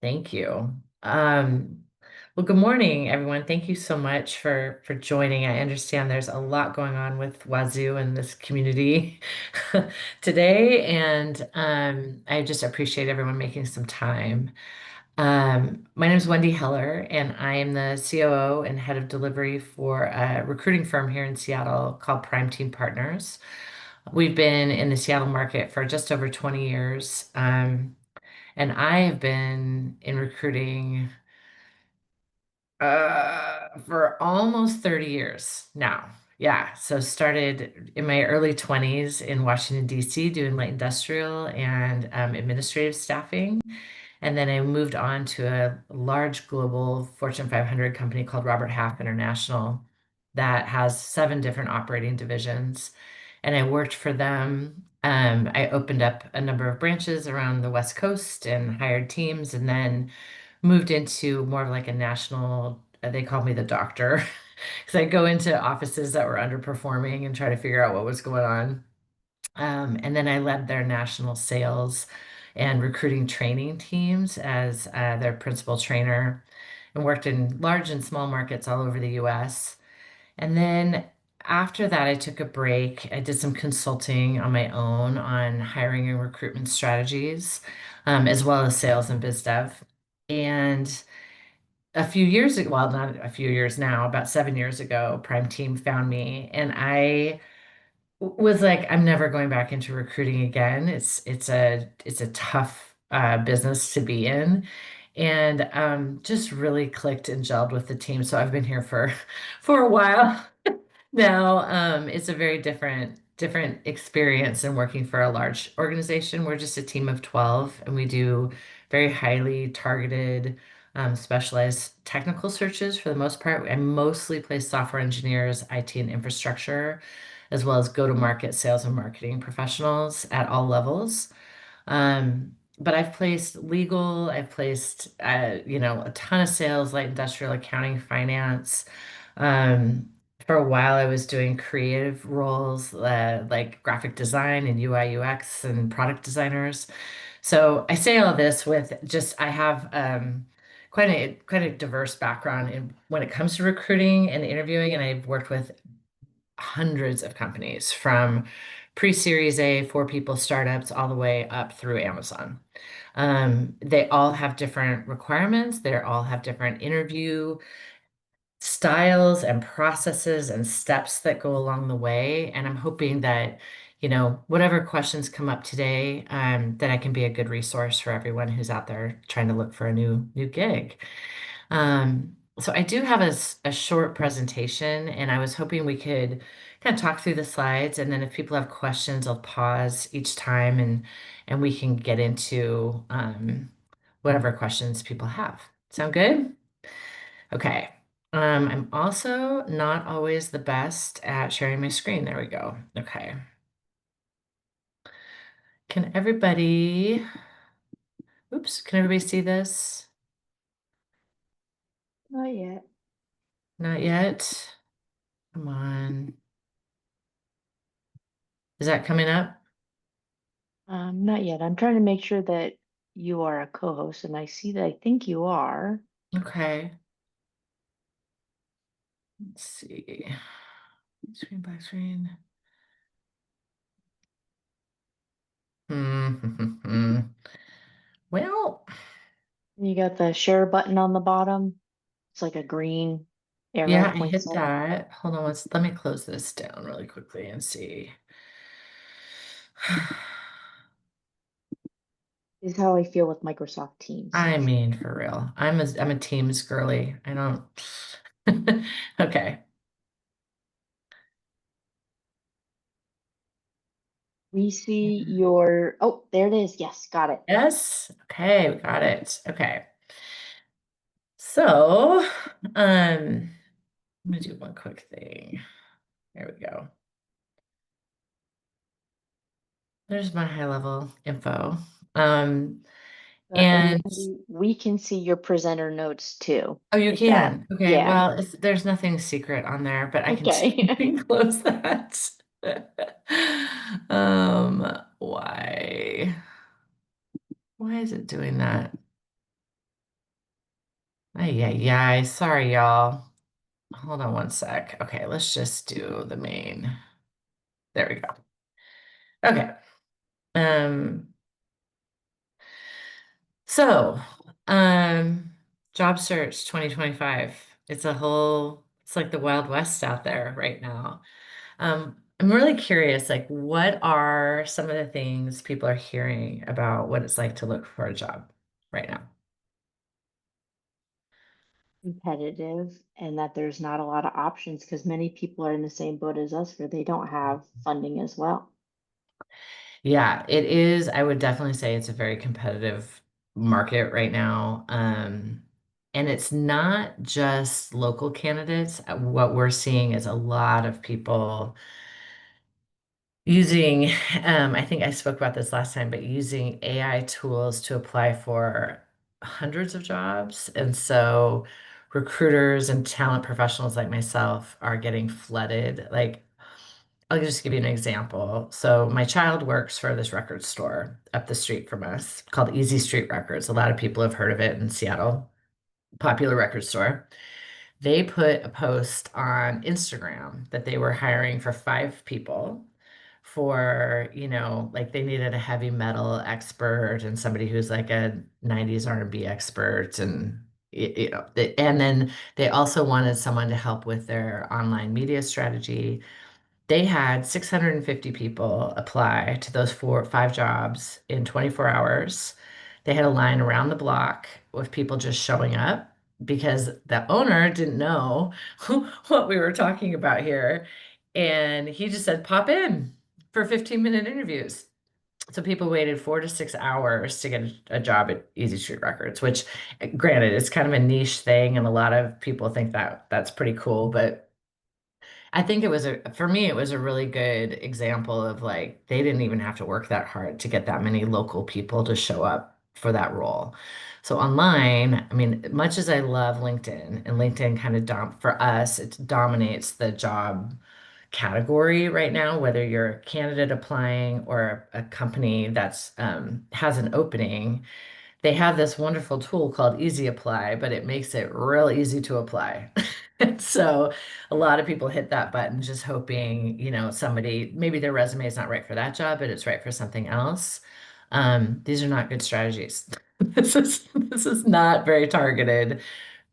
Thank you. Well, good morning, everyone. Thank you so much for joining. I understand there's a lot going on with Wazoo and this community today, and I just appreciate everyone making some time. My name is Wendy Heller, and I am the COO and head of delivery for a recruiting firm here in Seattle called Prime Team Partners. We've been in the Seattle market for just over 20 years. And I have been in recruiting for almost 30 years now. Yeah, so started in my early 20s in Washington, D.C., doing light industrial and administrative staffing. And then I moved on to a large global Fortune 500 company called Robert Half International that has seven different operating divisions. And I worked for them. I opened up a number of branches around the West Coast and hired teams, and then moved into more of like a national, they called me the doctor, because I go into offices that were underperforming and try to figure out what was going on. And then I led their national sales and recruiting training teams as their principal trainer and worked in large and small markets all over the US. And then after that, I took a break. I did some consulting on my own on hiring and recruitment strategies, as well as sales and biz dev. And a few years ago, well, not a few years now, about 7 years ago, Prime Team found me, and I was like, I'm never going back into recruiting again. It's a tough business to be in, and just really clicked and gelled with the team. So I've been here for for a while now. It's a very different experience than working for a large organization. We're just a team of 12, and we do very highly targeted, specialized technical searches for the most part. I mostly place software engineers, IT and infrastructure, as well as go-to-market sales and marketing professionals at all levels. But I've placed legal, I've placed, a ton of sales, like industrial accounting, finance. Um, for a while, I was doing creative roles, like graphic design and UI, UX and product designers. So I say all this with just, I have quite a diverse background in when it comes to recruiting and interviewing, and I've worked with hundreds of companies from pre-Series A, four people startups, all the way up through Amazon. They all have different requirements. They all have different interview styles and processes and steps that go along the way. And I'm hoping that, whatever questions come up today, that I can be a good resource for everyone who's out there trying to look for a new gig. So I do have a short presentation, and I was hoping we could kind of talk through the slides, and then if people have questions, I'll pause each time and we can get into whatever questions people have. Sound good? Okay. I'm also not always the best at sharing my screen. There we go. Okay. Can everybody, oops, can everybody see this? Not yet. Not yet. Come on. Is that coming up? Not yet. I'm trying to make sure that you are a co-host, and I see that I think you are. Okay. Let's see. Screen, black screen. Hmm. Well, You got the share button on the bottom. It's like a green arrow yeah, I points hit up. that. Hold on, let me close this down really quickly and see. This is how I feel with Microsoft Teams. I mean, for real. I'm a Teams girly. I don't. Okay. We see your, oh, there it is. Yes, got it. Yes. Okay, we got it. Okay. So, I'm gonna do one quick thing. There we go. There's my high level info. Um, And and we can see your presenter notes too. oh, you If that, can. Okay. yeah. Well, there's nothing secret on there, but I can Okay. close that. Why? Why is it doing that? Ay, ay, ay. Sorry, y'all. Hold on one sec. Okay, let's just do the main. There we go. Okay. Um, so, um, job search 2025. It's like the Wild West out there right now. I'm really curious, like, what are some of the things people are hearing about what it's like to look for a job right now? Competitive and that there's not a lot of options because many people are in the same boat as us where they don't have funding as well. Yeah, it is. I would definitely say it's a very competitive market right now. And it's not just local candidates. What we're seeing is a lot of people using, I think I spoke about this last time, but using AI tools to apply for hundreds of jobs. And so recruiters and talent professionals like myself are getting flooded. Like, I'll just give you an example. So my child works for this record store up the street from us called Easy Street Records. A lot of people have heard of it in Seattle, popular record store. They put a post on Instagram that they were hiring for 5 people for, like they needed a heavy metal expert and somebody who's like a 90s R&B expert and and then they also wanted someone to help with their online media strategy. They had 650 people apply to those 5 jobs in 24 hours. They had a line around the block with people just showing up because the owner didn't know what we were talking about here. And he just said, pop in for 15-minute interviews. So people waited 4 to 6 hours to get a job at Easy Street Records, which granted, it's kind of a niche thing, and a lot of people think that that's pretty cool, but I think for me, it was a really good example of like, they didn't even have to work that hard to get that many local people to show up for that role. So online, I mean, much as I love LinkedIn and LinkedIn kind of for us, it dominates the job category right now, whether you're a candidate applying or a company that's has an opening. They have this wonderful tool called Easy Apply, but it makes it real easy to apply. And so a lot of people hit that button just hoping, somebody, maybe their resume is not right for that job, but it's right for something else. These are not good strategies. This is not very targeted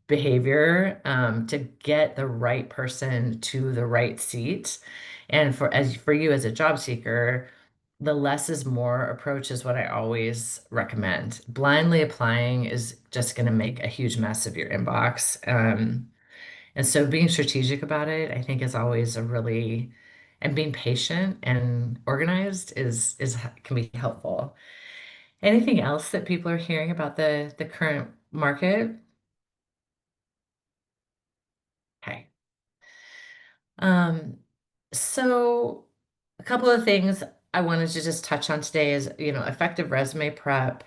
behavior to get the right person to the right seat. And for you as a job seeker, the less is more approach is what I always recommend. Blindly applying is just going to make a huge mess of your inbox. And so being strategic about it, I think is always and being patient and organized is can be helpful. Anything else that people are hearing about the current market? Okay. Um, so a couple of things I wanted to just touch on today is, effective resume prep,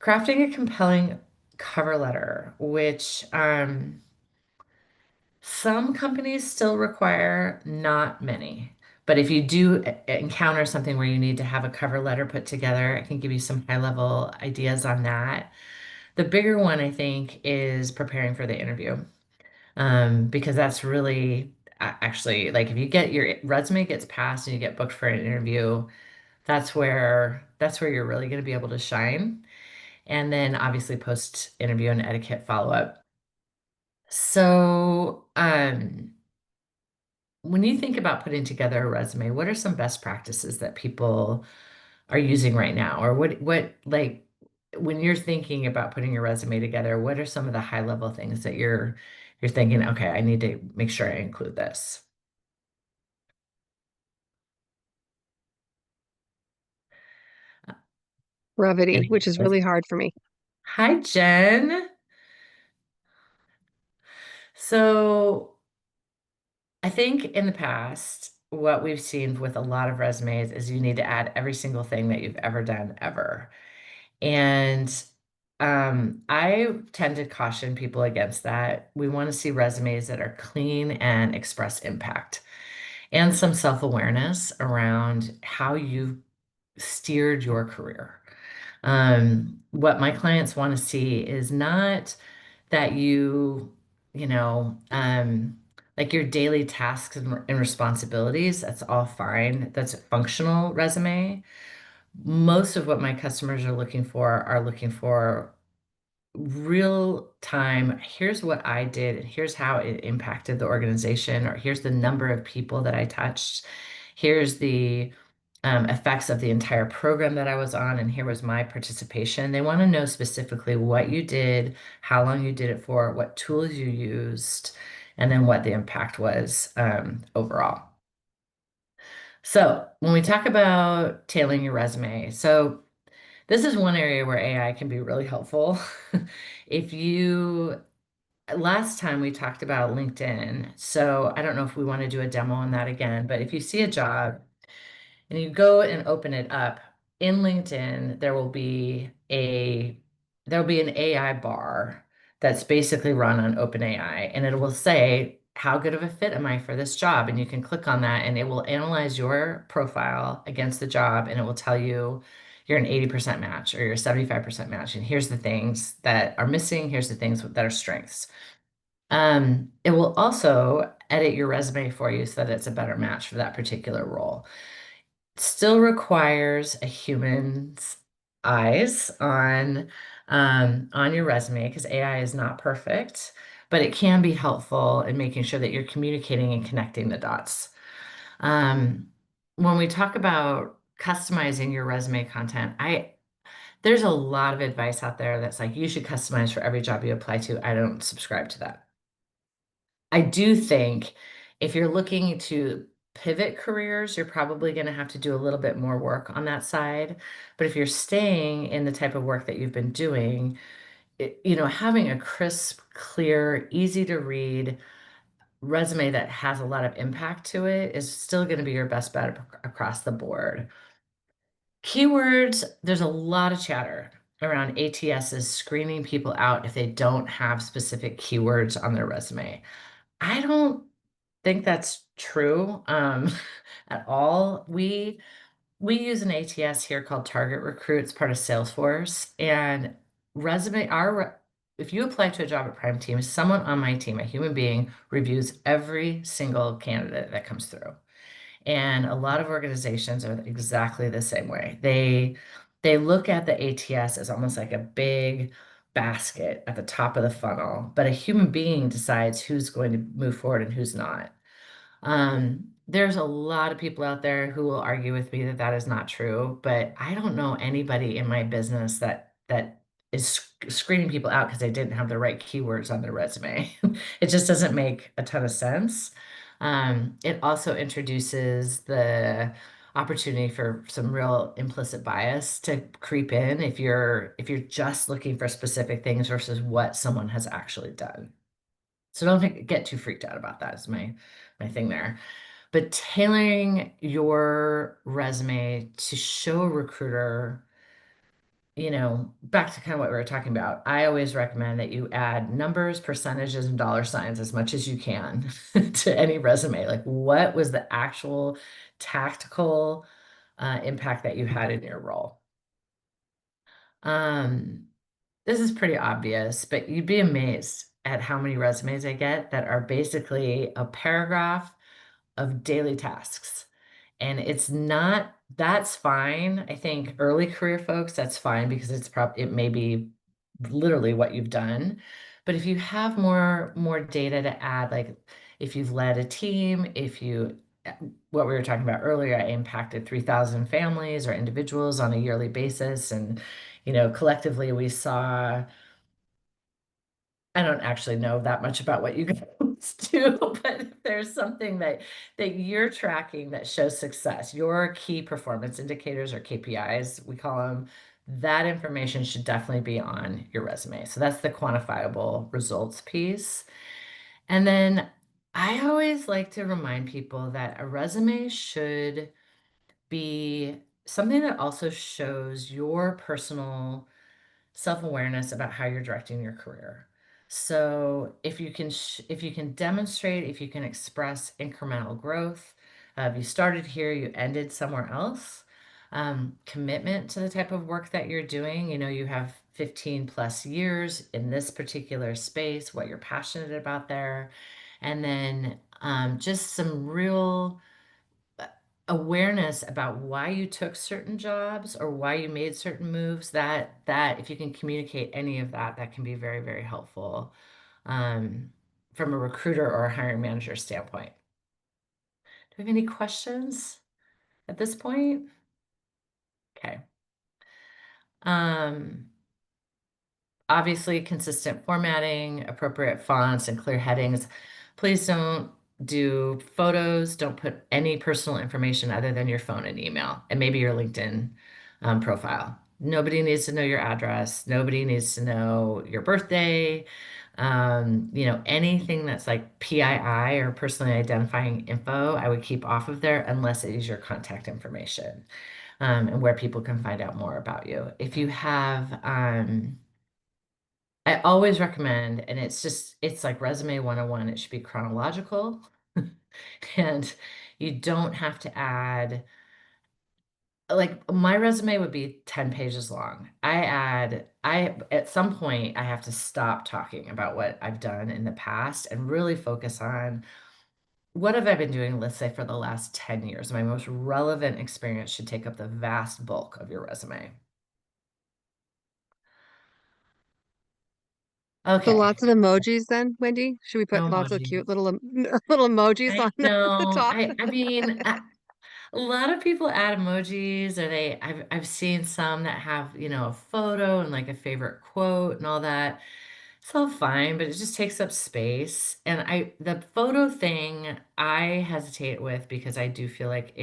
crafting a compelling cover letter, which some companies still require, not many. But if you do encounter something where you need to have a cover letter put together, I can give you some high level ideas on that. The bigger one, I think, is preparing for the interview. Because that's really actually like if you get your resume gets passed and you get booked for an interview, that's where you're really going to be able to shine. And then obviously post interview and etiquette follow up. So, when you think about putting together a resume, what are some best practices that people are using right now? Or what like when you're thinking about putting your resume together, what are some of the high level things that you're thinking, okay, I need to make sure I include this? Brevity, And which is really hard for me. hi, Jen. So I think in the past, what we've seen with a lot of resumes is you need to add every single thing that you've ever done ever. And I tend to caution people against that. We want to see resumes that are clean and express impact and some self-awareness around how you steered your career. What my clients want to see is not that you know, like your daily tasks and responsibilities, that's all fine. That's a functional resume. Most of what my customers are looking for real time. Here's what I did, and here's how it impacted the organization, or here's the number of people that I touched. Here's the effects of the entire program that I was on, and here was my participation. They want to know specifically what you did, how long you did it for, what tools you used, and then what the impact was overall. So when we talk about tailoring your resume, so this is one area where AI can be really helpful. If you, last time we talked about LinkedIn, so I don't know if we want to do a demo on that again, but if you see a job and you go and open it up in LinkedIn, there'll be an AI bar that's basically run on OpenAI, and it will say, how good of a fit am I for this job? And you can click on that and it will analyze your profile against the job, and it will tell you you're an 80% match or you're a 75% match. And here's the things that are missing, here's the things that are strengths. It will also edit your resume for you so that it's a better match for that particular role. Still requires a human's eyes on your resume because AI is not perfect, but it can be helpful in making sure that you're communicating and connecting the dots. Um, when we talk about customizing your resume content, I there's a lot of advice out there that's like you should customize for every job you apply to. I don't subscribe to that. I do think if you're looking to pivot careers, you're probably going to have to do a little bit more work on that side. But if you're staying in the type of work that you've been doing, having a crisp, clear, easy to read resume that has a lot of impact to it is still going to be your best bet across the board. Keywords, there's a lot of chatter around ATSs screening people out if they don't have specific keywords on their resume. I don't think that's true at all. We use an ATS here called Target Recruit. It's part of Salesforce. And resume, if you apply to a job at Prime Team, someone on my team, a human being, reviews every single candidate that comes through. And a lot of organizations are exactly the same way. They look at the ATS as almost like a big basket at the top of the funnel, but a human being decides who's going to move forward and who's not. There's a lot of people out there who will argue with me that that is not true, but I don't know anybody in my business that is screening people out because they didn't have the right keywords on their resume. It just doesn't make a ton of sense. It also introduces the opportunity for some real implicit bias to creep in if you're just looking for specific things versus what someone has actually done. So don't get too freaked out about that is my thing there. But tailoring your resume to show a recruiter, back to kind of what we were talking about, I always recommend that you add numbers, percentages, and dollar signs as much as you can to any resume. Like, what was the actual tactical impact that you had in your role? Um, this is pretty obvious, but you'd be amazed at how many resumes I get that are basically a paragraph of daily tasks. And it's not, that's fine. I think early career folks, that's fine because it may be literally what you've done. But if you have more data to add, like if you've led a team, what we were talking about earlier, I impacted 3,000 families or individuals on a yearly basis. And, collectively we saw I don't actually know that much about what you guys do, but if there's something that you're tracking that shows success, your key performance indicators or KPIs, we call them, that information should definitely be on your resume. So that's the quantifiable results piece. And then I always like to remind people that a resume should be something that also shows your personal self-awareness about how you're directing your career. So if you can demonstrate, if you can express incremental growth, if you started here, you ended somewhere else, commitment to the type of work that you're doing. You know, you have 15 plus years in this particular space, what you're passionate about there, and then just some real awareness about why you took certain jobs or why you made certain moves. That if you can communicate any of that, that can be very, very helpful um, from a recruiter or a hiring manager standpoint. Do we have any questions at this point? Okay. Um, Obviously, consistent formatting, appropriate fonts, and clear headings. Please don't do photos. Don't put any personal information other than your phone and email, and maybe your LinkedIn profile. Nobody needs to know your address. Nobody needs to know your birthday. You know, anything that's like PII or personally identifying info, I would keep off of there unless it is your contact information and where people can find out more about you. If you have, I always recommend, and it's like resume 101, it should be chronological. And you don't have to add, like, my resume would be 10 pages long. At some point, I have to stop talking about what I've done in the past and really focus on what have I been doing, let's say, for the last 10 years. My most relevant experience should take up the vast bulk of your resume. So Okay, lots of emojis then, Wendy? Should we no put lots of emoji. cute little little emojis I on the know. top? I mean, a lot of people add emojis, or I've seen some that have, you know, a photo and like a favorite quote and all that. It's all fine, but it just takes up space. And the photo thing I hesitate with because I do feel like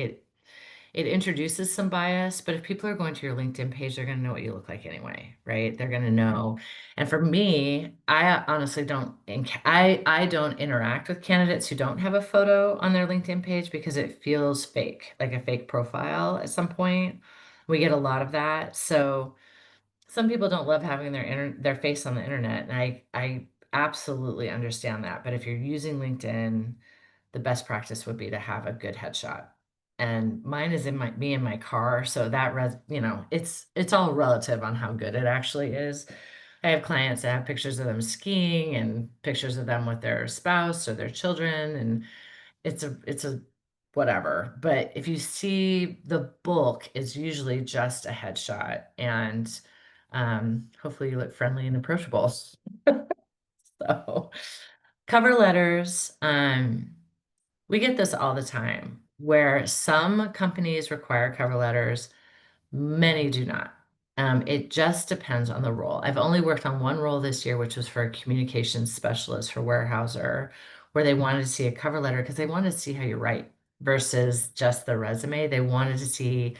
it introduces some bias, but if people are going to your LinkedIn page, they're going to know what you look like anyway, right? They're going to know. And for me, I honestly I don't interact with candidates who don't have a photo on their LinkedIn page because it feels fake, like a fake profile at some point. We get a lot of that. So some people don't love having their face on the internet, and I absolutely understand that. But if you're using LinkedIn, the best practice would be to have a good headshot. And mine is in my car, so you know, it's all relative on how good it actually is. I have clients that have pictures of them skiing and pictures of them with their spouse or their children, and it's a whatever. But if you see the bulk is usually just a headshot, and hopefully you look friendly and approachable. So cover letters, we get this all the time where some companies require cover letters, many do not. It just depends on the role. I've only worked on one role this year, which was for a communications specialist for Weyerhaeuser, where they wanted to see a cover letter because they wanted to see how you write versus just the resume. They wanted to see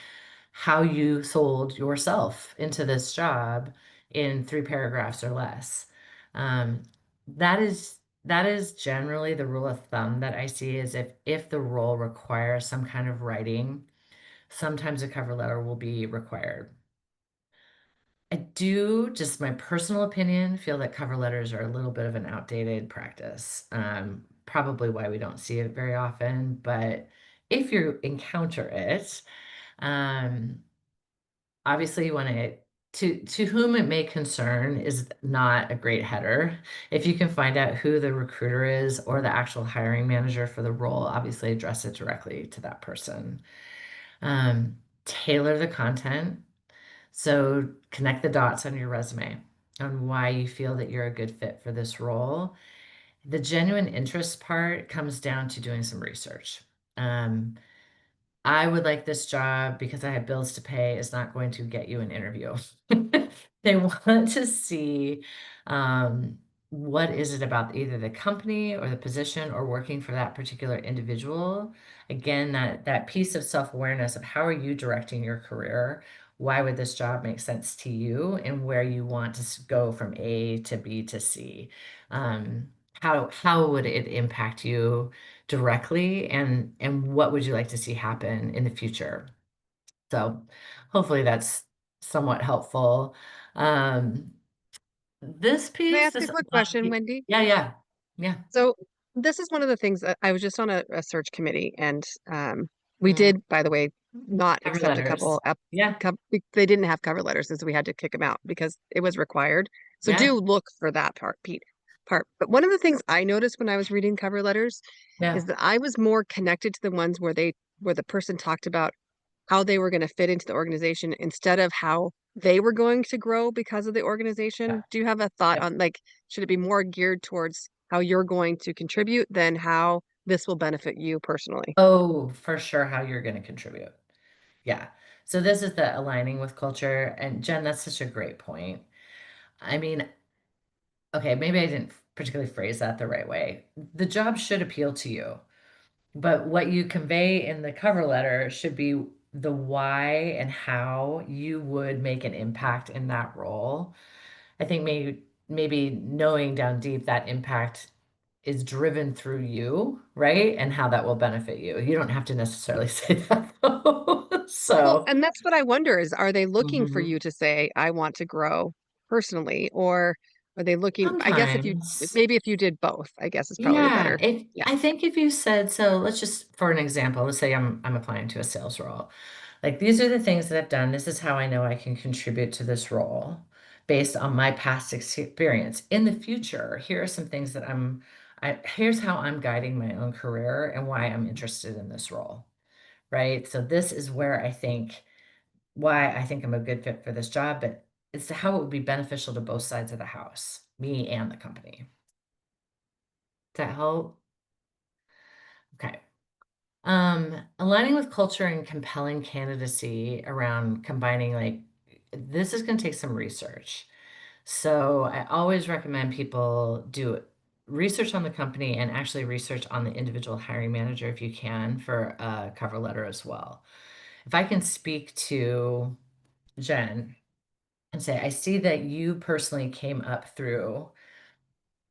how you sold yourself into this job in 3 paragraphs or less. Um, that is generally the rule of thumb that I see is if the role requires some kind of writing, sometimes a cover letter will be required. I do, just my personal opinion, feel that cover letters are a little bit of an outdated practice. Probably why we don't see it very often, but if you encounter it, um, obviously you want to whom it may concern is not a great header. If you can find out who the recruiter is or the actual hiring manager for the role, obviously address it directly to that person. Tailor the content. So connect the dots on your resume on why you feel that you're a good fit for this role. The genuine interest part comes down to doing some research. Um, I would like this job because I have bills to pay is not going to get you an interview. They want to see what is it about either the company or the position or working for that particular individual. Again, that piece of self-awareness of how are you directing your career? Why would this job make sense to you and where you want to go from A to B to C? How would it impact you directly and what would you like to see happen in the future? So hopefully that's somewhat helpful. Um, this Can I piece, ask a this quick question, Wendy? yeah, yeah, yeah. So this is one of the things that I was just on a search committee and we Mm, did, by the way, not Cover accept a letters. couple Yeah, they didn't have cover letters, and so we had to kick them out because it was required. So yeah, do look for that part, Pete. But one of the things I noticed when I was reading cover letters yeah. is that I was more connected to the ones where the person talked about how they were going to fit into the organization instead of how they were going to grow because of the Yeah. organization. Do you have a thought Yep. on, like, should it be more geared towards how you're going to contribute than how this will benefit you personally? Oh, for sure, how you're going to contribute. Yeah. So this is the aligning with culture. And Jen, that's such a great point. I mean, okay, maybe I didn't particularly phrase that the right way. The job should appeal to you, but what you convey in the cover letter should be the why and how you would make an impact in that role. I think maybe knowing down deep that impact is driven through you, right? And how that will benefit you. You don't have to necessarily say that though. Well, So, and that's what I wonder is, are they looking for mhm. you to say, I want to grow personally, or are they looking, I guess Sometimes. maybe if you did both, I guess is probably the Yeah, better. if Yeah. I think if you said so, let's just for an example, let's say I'm applying to a sales role. Like these are the things that I've done. This is how I know I can contribute to this role based on my past experience. In the future, here are some things that here's how I'm guiding my own career and why I'm interested in this role, right? So this is why I think I'm a good fit for this job, but it's how it would be beneficial to both sides of the house, me and the company. Does that help? Okay. Aligning with culture and compelling candidacy around combining this is going to take some research. So I always recommend people do research on the company and actually research on the individual hiring manager if you can for a cover letter as well. If I can speak to Jen and say, I see that you personally came up through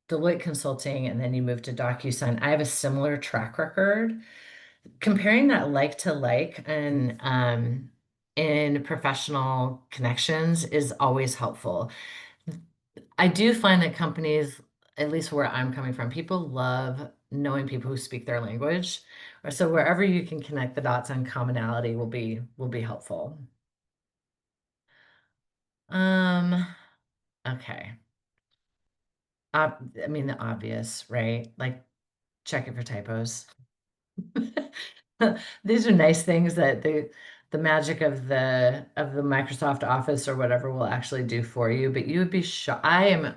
Deloitte Consulting and then you moved to DocuSign. I have a similar track record. Comparing that like to like and in professional connections is always helpful. I do find that companies, at least where I'm coming from, people love knowing people who speak their language. Or so wherever you can connect the dots on commonality will be helpful. Um, okay. I mean the obvious, right? Like check it for typos. These are nice things that the magic of the Microsoft Office or whatever will actually do for you, but you would be shocked. I am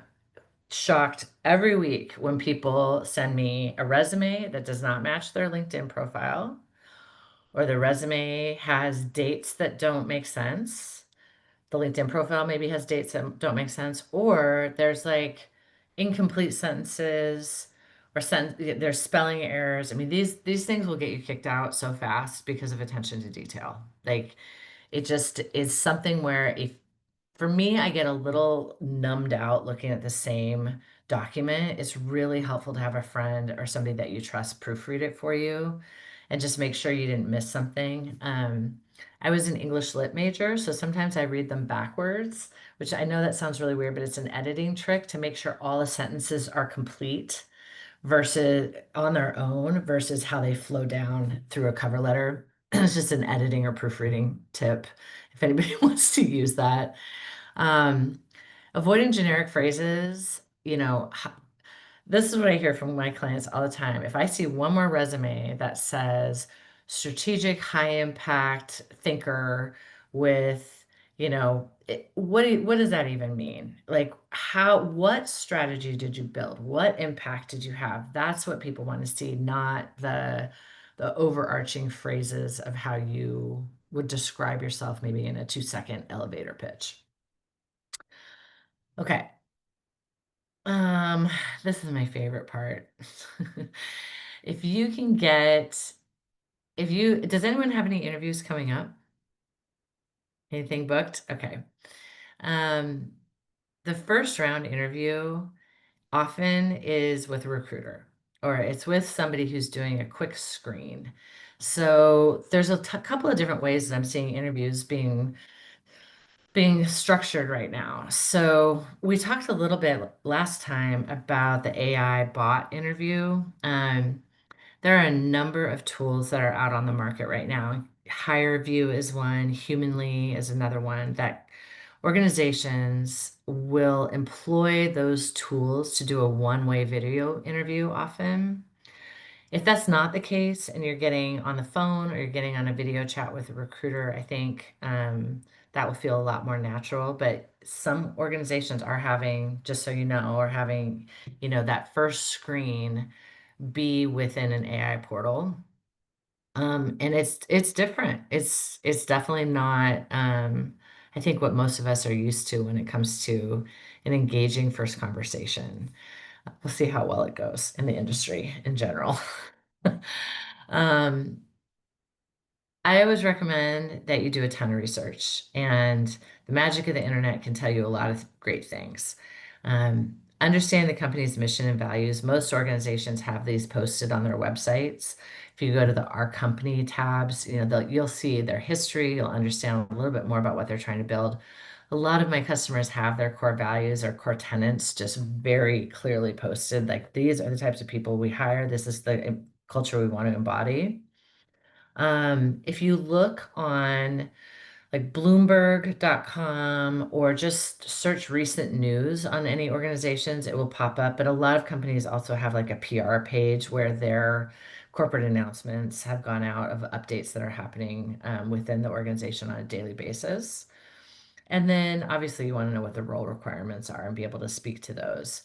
shocked every week when people send me a resume that does not match their LinkedIn profile, or the resume has dates that don't make sense. The LinkedIn profile maybe has dates that don't make sense, or there's like incomplete sentences or there's spelling errors. I mean, these things will get you kicked out so fast because of attention to detail. Like it just is something where if for me, I get a little numbed out looking at the same document. It's really helpful to have a friend or somebody that you trust proofread it for you and just make sure you didn't miss something. I was an English lit major, so sometimes I read them backwards, which I know that sounds really weird, but it's an editing trick to make sure all the sentences are complete versus on their own versus how they flow down through a cover letter. It's just an editing or proofreading tip if anybody wants to use that. Um, Avoiding generic phrases, this is what I hear from my clients all the time. If I see one more resume that says strategic, high impact thinker with, what does that even mean? Like, what strategy did you build? What impact did you have? That's what people want to see, not the overarching phrases of how you would describe yourself maybe in a 2-second elevator pitch. Okay. Um, this is my favorite part. If you can get, does anyone have any interviews coming up? Anything booked? Okay. Um, the first round interview often is with a recruiter or it's with somebody who's doing a quick screen. So there's a couple of different ways that I'm seeing interviews being structured right now. So we talked a little bit last time about the AI bot interview. There are a number of tools that are out on the market right now, Higher View is one, Humanly is another one, that organizations will employ those tools to do a one-way video interview often. If that's not the case and you're getting on the phone or you're getting on a video chat with a recruiter, I think that will feel a lot more natural. But some organizations are having, just so you know, are having, that first screen be within an AI portal. And it's different. It's definitely not I think what most of us are used to when it comes to an engaging first conversation. We'll see how well it goes in the industry in general. Um, I always recommend that you do a ton of research, and the magic of the internet can tell you a lot of great things. Understand the company's mission and values. Most organizations have these posted on their websites. If you go to the Our Company tabs, you'll see their history. You'll understand a little bit more about what they're trying to build. A lot of my customers have their core values or core tenets just very clearly posted. Like, these are the types of people we hire. This is the culture we want to embody. If you look on like Bloomberg.com or just search recent news on any organizations, it will pop up. But a lot of companies also have like a PR page where their corporate announcements have gone out of updates that are happening within the organization on a daily basis. And then obviously you want to know what the role requirements are and be able to speak to those.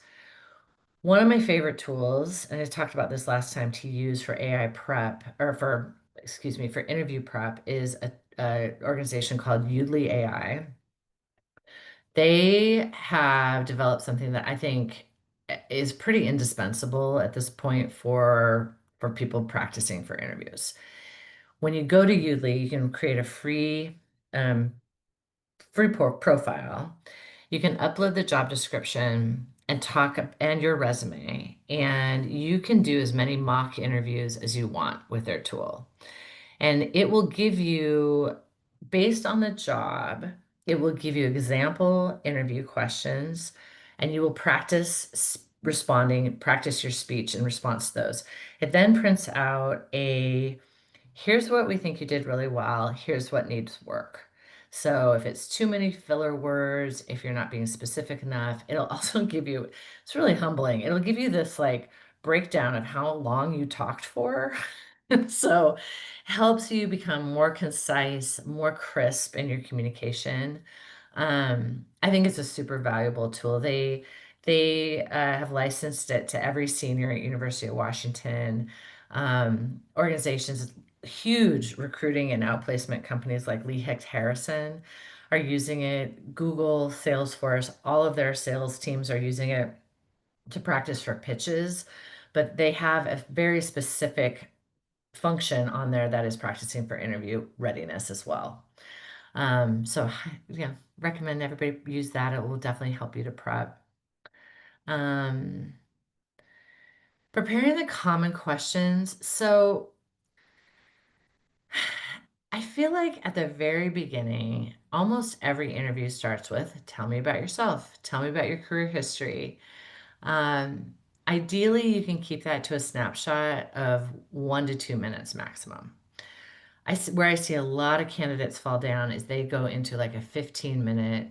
One of my favorite tools, and I talked about this last time, to use for AI prep or for, excuse me, for interview prep is a organization called Udly AI. They have developed something that I think is pretty indispensable at this point for people practicing for interviews. When you go to Udly, you can create a um, profile. You can upload the job description and and your resume, and you can do as many mock interviews as you want with their tool. And it will give you, based on the job, it will give you example interview questions, and you will practice your speech in response to those. It then prints out here's what we think you did really well. Here's what needs work. So if it's too many filler words, if you're not being specific enough, it'll also give you, it's really humbling. It'll give you this like breakdown of how long you talked for. So helps you become more concise, more crisp in your communication. I think it's a super valuable tool. They have licensed it to every senior at University of Washington. Organizations, huge recruiting and outplacement companies like Lee Hecht Harrison are using it. Google, Salesforce, all of their sales teams are using it to practice for pitches, but they have a very specific function on there that is practicing for interview readiness as well. So yeah, recommend everybody use that. It will definitely help you to prep. Um, Preparing the common questions. So I feel like at the very beginning, almost every interview starts with, tell me about yourself. Tell me about your career history. Um, Ideally, you can keep that to a snapshot of 1 to 2 minutes maximum. Where I see a lot of candidates fall down is they go into like a 15-minute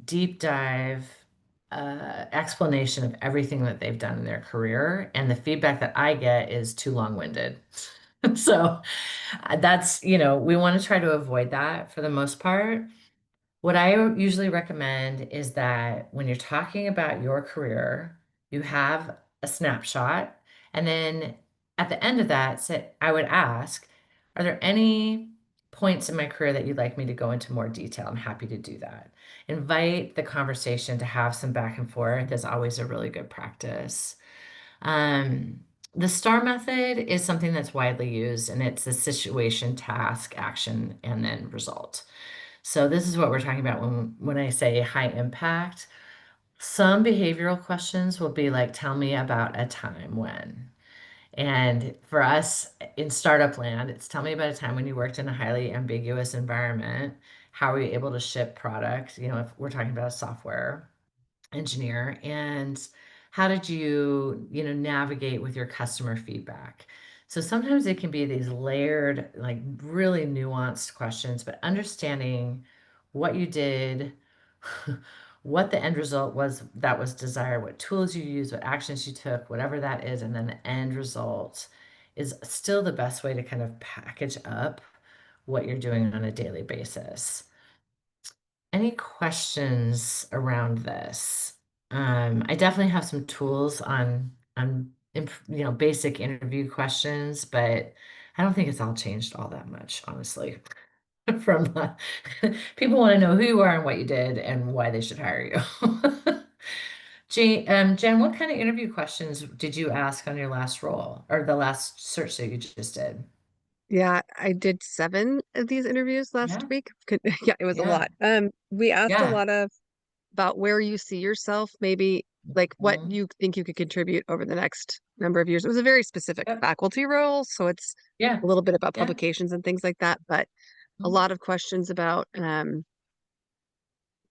deep dive explanation of everything that they've done in their career. And the feedback that I get is too long-winded. So we want to try to avoid that for the most part. What I usually recommend is that when you're talking about your career, you have a snapshot. And then at the end of that, I would ask, are there any points in my career that you'd like me to go into more detail? I'm happy to do that. Invite the conversation to have some back and forth is always a really good practice. Um, the STAR method is something that's widely used, and it's a situation, task, action, and then result. So this is what we're talking about when I say high impact. Some behavioral questions will be like, tell me about a time when. And for us in startup land, it's tell me about a time when you worked in a highly ambiguous environment. How were you able to ship product? If we're talking about a software engineer, and how did you navigate with your customer feedback? So sometimes it can be these layered, like really nuanced questions, but understanding what you did, what the end result was that was desired, what tools you used, what actions you took, whatever that is, and then the end result is still the best way to kind of package up what you're doing on a daily basis. Any questions around this? I definitely have some tools on basic interview questions, but I don't think it's all changed all that much, honestly. From people want to know who you are and what you did and why they should hire you. Jen, what kind of interview questions did you ask on your last role or the last search that you just did? Yeah, I did 7 of these interviews last Yeah, week. Yeah, it was a yeah, lot. We asked a yeah. lot of about where you see yourself, maybe like what Mhm. you think you could contribute over the next number of years. It was a very specific Yep. faculty role, so it's Yeah, a little bit about yeah. publications and things like that, but a Mhm. lot of questions about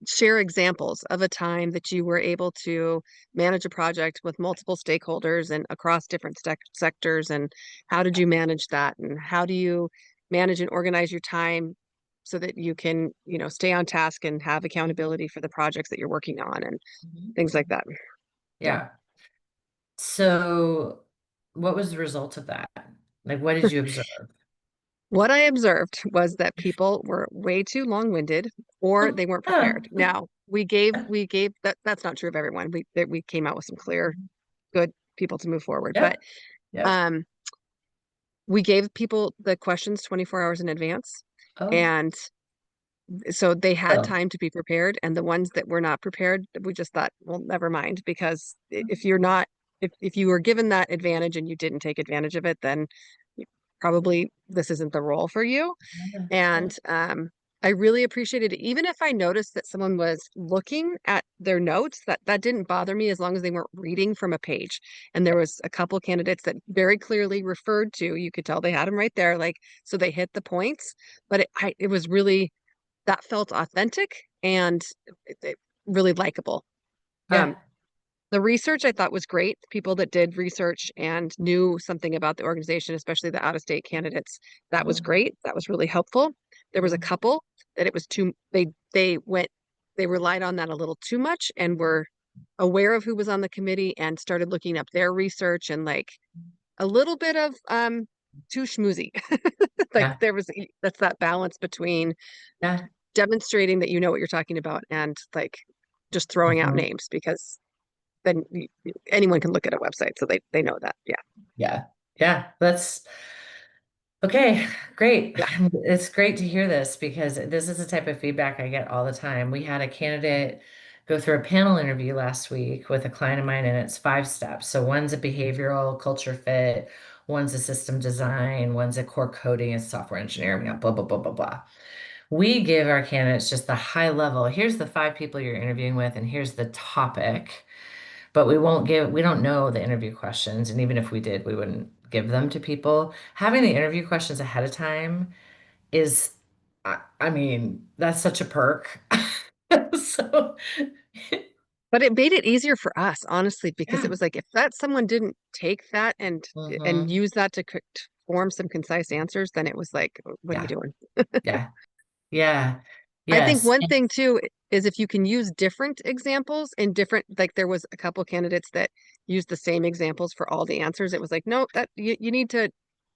share examples of a time that you were able to manage a project with multiple stakeholders and across different sectors, and how did you manage that, and how do you manage and organize your time so that you can, stay on task and have accountability for the projects that you're working on and Mhm. things like that. Yeah. Yeah. So, what was the result of that? Like, what did you observe? What I observed was that people were way too long-winded or they weren't prepared. Now, we gave that's not true of everyone. We came out with some clear, good people to move forward, but Yep, yep. um we gave people the questions 24 hours in advance, Oh, and so they had oh, time to be prepared. And the ones that were not prepared, we just thought, well, never mind, because if you're not, if you were given that advantage and you didn't take advantage of it, then probably this isn't the role for you. yeah, yeah. And I really appreciated it. Even if I noticed that someone was looking at their notes, that didn't bother me as long as they weren't reading from a page. And there was a couple candidates that very clearly referred to, you could tell they had them right there, like, so they hit the points. But it was really, that felt authentic and really likable. Um, Yeah. the research I thought was great. People that did research and knew something about the organization, especially the out-of-state candidates, that was Oh, great. That was really helpful. There was a yeah. couple that it was too, they relied on that a little too much and were aware of who was on the committee and started looking up their research, and like a little bit of too schmoozy. Like Yeah. there was, that's that balance between Yeah. demonstrating that you know what you're talking about and like just throwing out Mhm. names, because then anyone can look at a website, so they know that. Yeah, Yeah. Yeah. That's okay. Great. yeah. It's great to hear this because this is the type of feedback I get all the time. We had a candidate go through a panel interview last week with a client of mine, and it's 5 steps. So one's a behavioral culture fit, one's a system design, one's a core coding and software engineering, blah, blah, blah, blah, blah. We give our candidates just the high level. Here's the 5 people you're interviewing with, and here's the topic. But we don't know the interview questions. And even if we did, we wouldn't give them to people. Having the interview questions ahead of time is, I mean, that's such a perk. So, But it made it easier for us, honestly, because yeah. it was like if that someone didn't take that and Hmm. use that to form some concise answers, then it was like, what are you Yeah. doing? Yeah. Yeah. I think Yes. one thing too is if you can use different examples in different, like there was a couple candidates that used the same examples for all the answers. It was like, no, that you need to,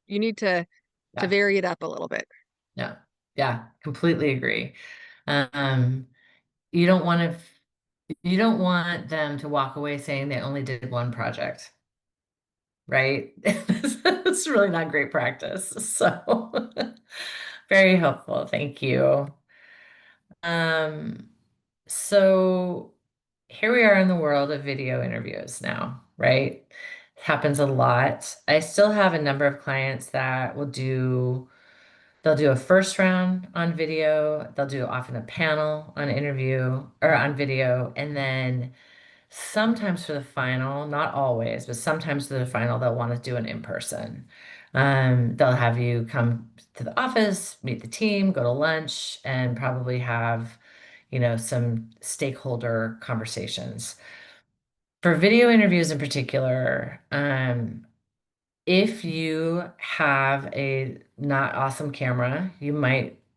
you need to Yeah. vary it up a little bit. Yeah. Yeah. Completely agree. Um, you don't want to, you don't want them to walk away saying they only did one project, right? It's really not great practice. So very helpful. Thank you. Um, so here we are in the world of video interviews now, right? Happens a lot. I still have a number of clients that they'll do a first round on video, they'll do often a panel on interview or on video, and then sometimes for the final, not always, but sometimes for the final, they'll want to do an in-person. They'll have you come to the office, meet the team, go to lunch, and probably have, some stakeholder conversations. For video interviews in particular, if you have a not awesome camera,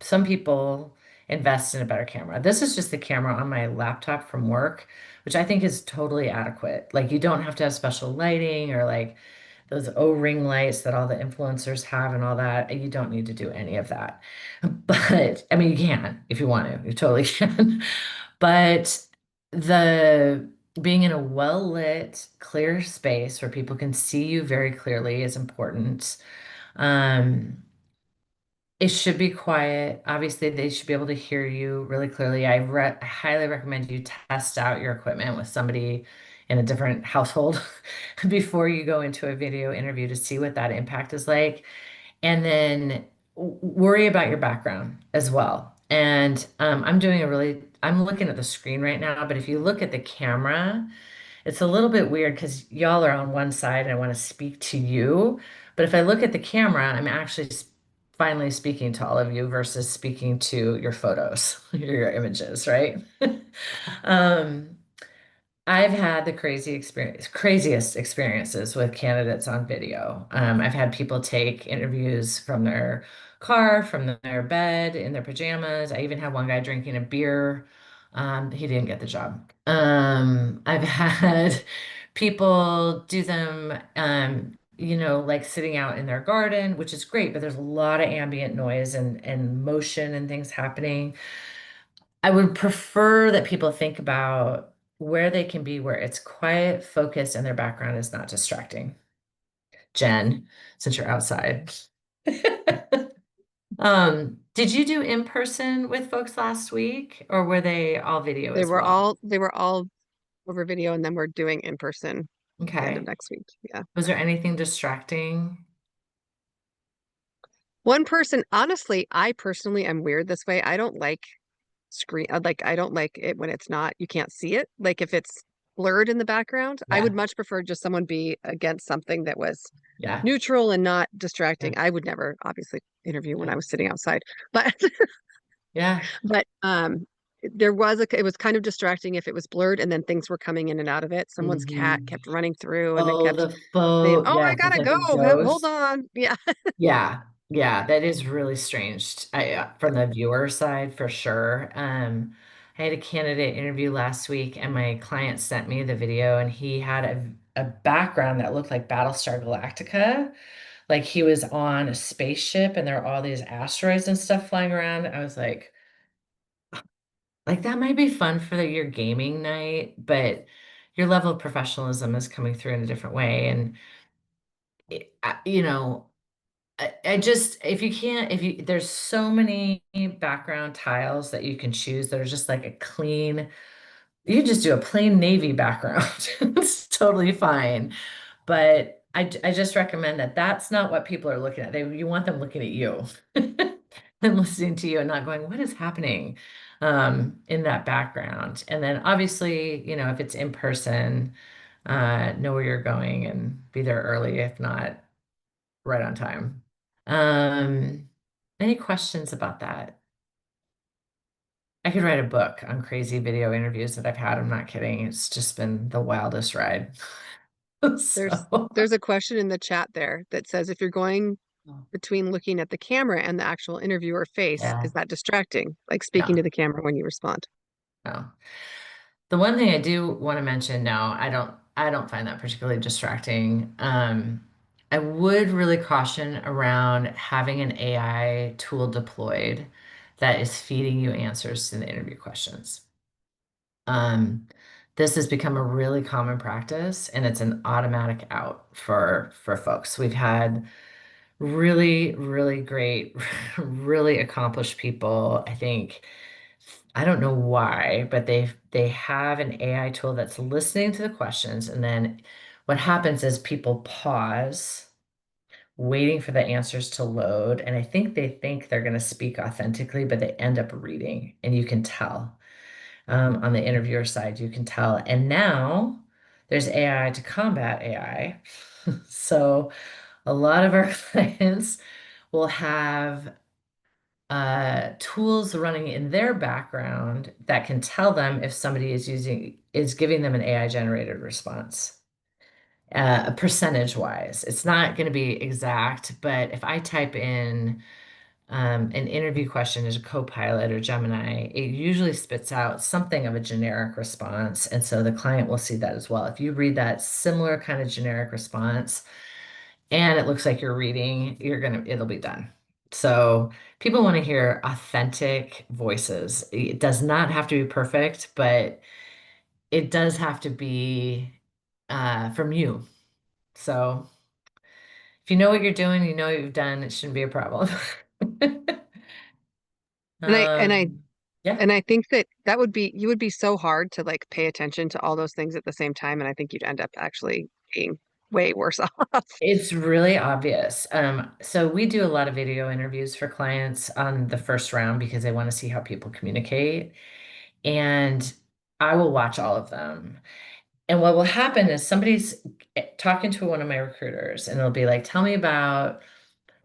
some people invest in a better camera. This is just the camera on my laptop from work, which I think is totally adequate. Like you don't have to have special lighting or like those O-ring lights that all the influencers have and all that. You don't need to do any of that. But I mean, you can if you want to, you totally can. But the being in a well-lit, clear space where people can see you very clearly is important. Um, it should be quiet. Obviously, they should be able to hear you really clearly. I highly recommend you test out your equipment with somebody in a different household before you go into a video interview to see what that impact is like. And then worry about your background as well. And I'm looking at the screen right now, but if you look at the camera, it's a little bit weird because y'all are on one side and I want to speak to you. But if I look at the camera, I'm actually finally speaking to all of you versus speaking to your photos, your images, right? Um, I've had the craziest experiences with candidates on video. I've had people take interviews from their car, from their bed, in their pajamas. I even had one guy drinking a beer. He didn't get the job. I've had people do them, like sitting out in their garden, which is great, but there's a lot of ambient noise and motion and things happening. I would prefer that people think about where they can be, where it's quiet, focused, and their background is not distracting. Jen, since you're outside. Did you do in person with folks last week, or were they all video They as were well? all over video, and then we're doing in person the end of Okay. next week. Yeah. Was there anything distracting? One person, honestly, I personally am weird this way. I don't like I don't like it when it's not, you can't see it. Like if it's blurred in the background, I would Yeah. much prefer just someone be against something that was Yeah. neutral and not Yeah. distracting. I would never obviously interview when Yeah. I was sitting outside, but Yeah. but it was kind of distracting if it was blurred and then things were coming in and out of it. Someone's cat Mhm. kept running through and then Oh, kept the saying, faux, "Oh, I yes, it's gotta like go. a Hold ghost. on." Yeah. Yeah, yeah, that is really strange. From the viewer side, for sure. I had a candidate interview last week, and my client sent me the video, and he had a background that looked like Battlestar Galactica, like he was on a spaceship, and there are all these asteroids and stuff flying around. I was like that might be fun for your gaming night, but your level of professionalism is coming through in a different way, and you know. I just, if you can't, if you, there's so many background tiles that you can choose that are just like a clean, you can just do a plain navy background. It's totally fine. But I just recommend that that's not what people are looking at. You want them looking at you and listening to you and not going, what is happening in that background? And then obviously, if it's in person, know where you're going and be there early, if not right on time. Um, any questions about that? I could write a book on crazy video interviews that I've had. I'm not kidding. It's just been the wildest ride. There's So, there's a question in the chat there that says if you're going between looking at the camera and the actual interviewer face, yeah, is that distracting? Like speaking to no, the camera when you respond. no. The one thing I do want to mention, no, I don't find that particularly distracting. I would really caution around having an AI tool deployed that is feeding you answers to the interview questions. Um, this has become a really common practice, and it's an automatic out for folks. We've had really, really great, really accomplished people. I don't know why, but they have an AI tool that's listening to the questions, and then what happens is people pause, waiting for the answers to load, and I think they think they're going to speak authentically, but they end up reading, and you can tell on the interviewer side, you can tell. And now there's AI to combat AI. So a lot of our clients will have tools running in their background that can tell them if somebody is giving them an AI generated response. percentage wise. It's not going to be exact, but if I type in an interview question as a Copilot or Gemini, it usually spits out something of a generic response. And so the client will see that as well. If you read that similar kind of generic response and it looks like you're reading, it'll be done. So people want to hear authentic voices. It does not have to be perfect, but it does have to be from you. So if you know what you're doing, you know what you've done, it shouldn't be a problem. And I and I Yeah, and I think that that would be you would be so hard to like pay attention to all those things at the same time, and I think you'd end up actually being way worse off. it's really obvious. So we do a lot of video interviews for clients on the first round because they want to see how people communicate. And I will watch all of them. And what will happen is somebody's talking to one of my recruiters and they'll be like, tell me about,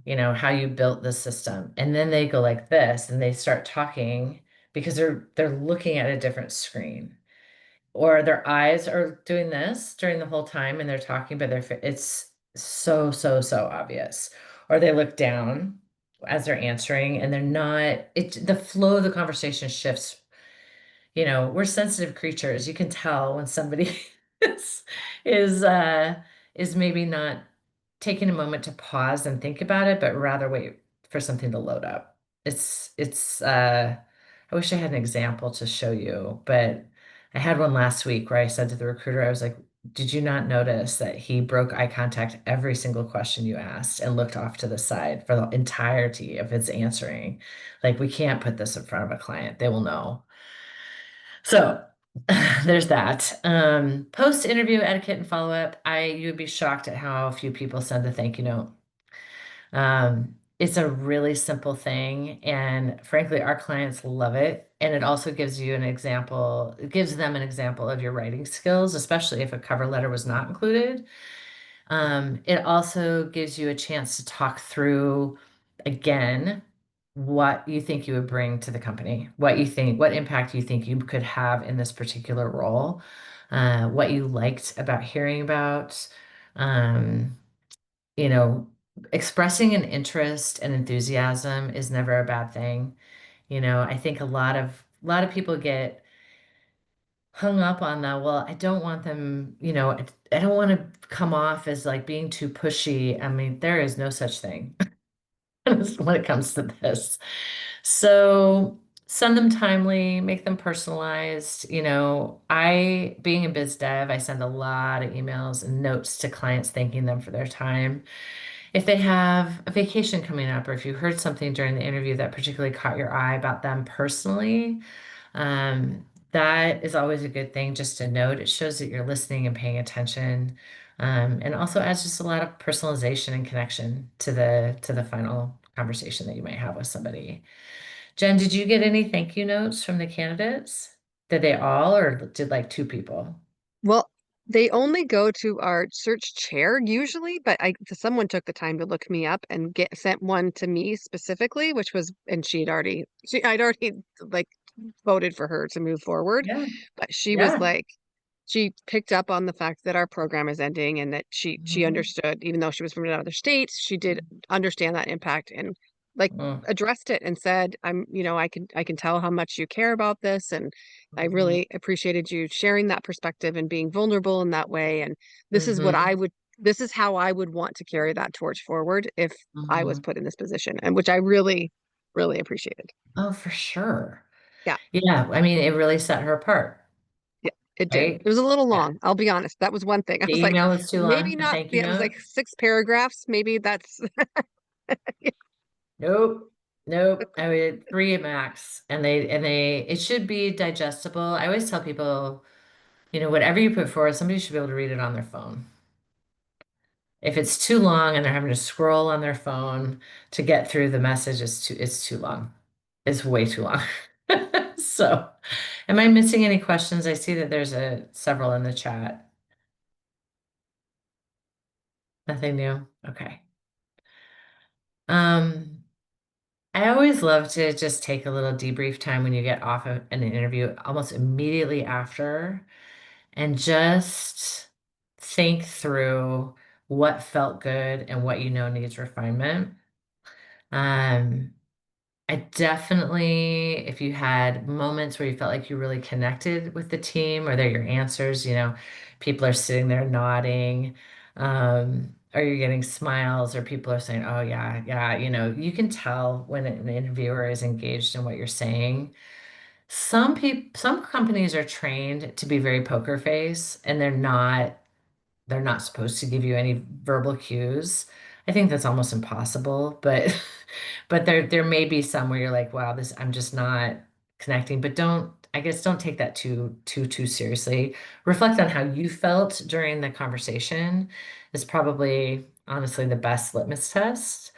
how you built this system. And then they go like this and they start talking because they're looking at a different screen. Or their eyes are doing this during the whole time and they're talking, but it's so, so, so obvious. Or they look down as they're answering and they're not, the flow of the conversation shifts. We're sensitive creatures. You can tell when somebody is is uh is maybe not taking a moment to pause and think about it, but rather wait for something to load up. It's I wish I had an example to show you, but I had one last week where I said to the recruiter, I was like, did you not notice that he broke eye contact every single question you asked and looked off to the side for the entirety of his answering? Like, we can't put this in front of a client. They will know. So there's that. Post-interview etiquette and follow-up. You'd be shocked at how few people send a thank you note. It's a really simple thing, and frankly, our clients love it. And it also gives you an example, it gives them an example of your writing skills, especially if a cover letter was not included. It also gives you a chance to talk through again what you think you would bring to the company, what impact you think you could have in this particular role, what you liked about hearing about. Um, you know, Expressing an interest and enthusiasm is never a bad thing. I think a lot of people get hung up on that. Well, I don't want them, I don't want to come off as like being too pushy. I mean, there is no such thing when it comes to this. So send them timely, make them personalized. Being a biz dev, I send a lot of emails and notes to clients thanking them for their time. If they have a vacation coming up, or if you heard something during the interview that particularly caught your eye about them personally, that is always a good thing just to note. It shows that you're listening and paying attention, and also adds just a lot of personalization and connection to the final conversation that you might have with somebody. Jen, did you get any thank you notes from the candidates? Did they all, or did like two people? Well, they only go to our search chair usually, but someone took the time to look me up and get sent one to me specifically, which was and I'd already like voted for her to move forward, Yeah, but she was yeah. like she picked up on the fact that our program is ending and that she Mhm. understood, even though she was from another state, she did understand that impact and like Mm, addressed it and said, I can tell how much you care about this, and I mhm, really appreciated you sharing that perspective and being vulnerable in that way. And mhm, this is how I would want to carry that torch forward if I was mhm. put in this position, and which I really, really appreciated. Oh, for sure. Yeah. Yeah, I mean, it really set her apart, Yeah, it did. right? It was a little Yeah. long, I'll be honest. That was one thing. I The was like, email was too maybe long, the not. thank you Yeah, it was note. like 6 paragraphs. Maybe that's Nope. Nope. I mean, three at max. It should be digestible. I always tell people, whatever you put forward, somebody should be able to read it on their phone. If it's too long and they're having to scroll on their phone to get through the message, it's too long. It's way too long. So, am I missing any questions? I see that there's several in the chat. Nothing new. Okay. Um, I always love to just take a little debrief time when you get off of an interview almost immediately after and just think through what felt good and what you know needs refinement. Um, I definitely, if you had moments where you felt like you really connected with the team or they're your answers, people are sitting there nodding, or you're getting smiles, or people are saying, oh, yeah, yeah, you can tell when an interviewer is engaged in what you're saying. Some companies are trained to be very poker face, and they're not supposed to give you any verbal cues. I think that's almost impossible, but but there may be some where you're like, wow, this I'm just not connecting. But I guess don't take that too seriously. Reflect on how you felt during the conversation is probably honestly the best litmus test.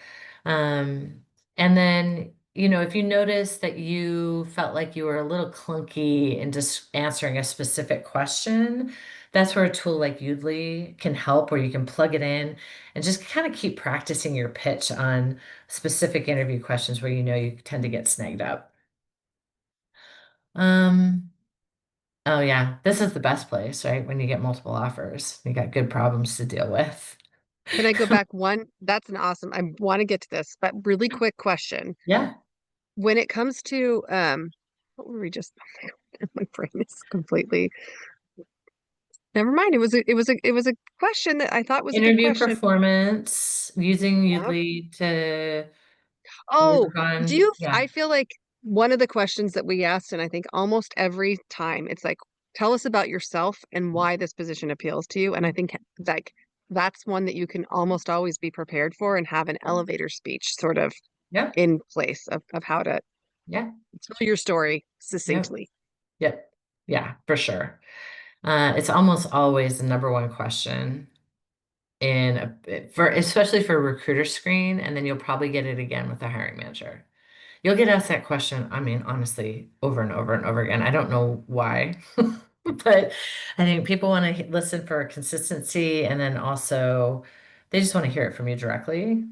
Um, and then, if you notice that you felt like you were a little clunky in just answering a specific question, that's where a tool like Udly can help, where you can plug it in and just kind of keep practicing your pitch on specific interview questions where you tend to get snagged up. Um, oh yeah, this is the best place, right? When you get multiple offers, you got good problems to deal with. Can I go back one? That's an awesome, I want to get to this, but really quick question. Yeah. When it comes to what were we just my brain is completely never mind. It was a question that I thought was a good Interview question. performance, using Yeah. Udly to Oh, work on, I yeah. feel like one of the questions that we asked, and I think almost every time, it's like, tell us about yourself and why this position appeals to you. And I think like that's one that you can almost always be prepared for and have an elevator speech sort of Yeah. in place of how to Yeah. tell your story Yep. succinctly. Yep. Yeah, for sure. It's almost always the number one question for especially for a recruiter screen, and then you'll probably get it again with the hiring manager. You'll get asked that question, I mean, honestly, over and over and over again. I don't know why, but I think people want to listen for consistency, and then also they just want to hear it from you directly,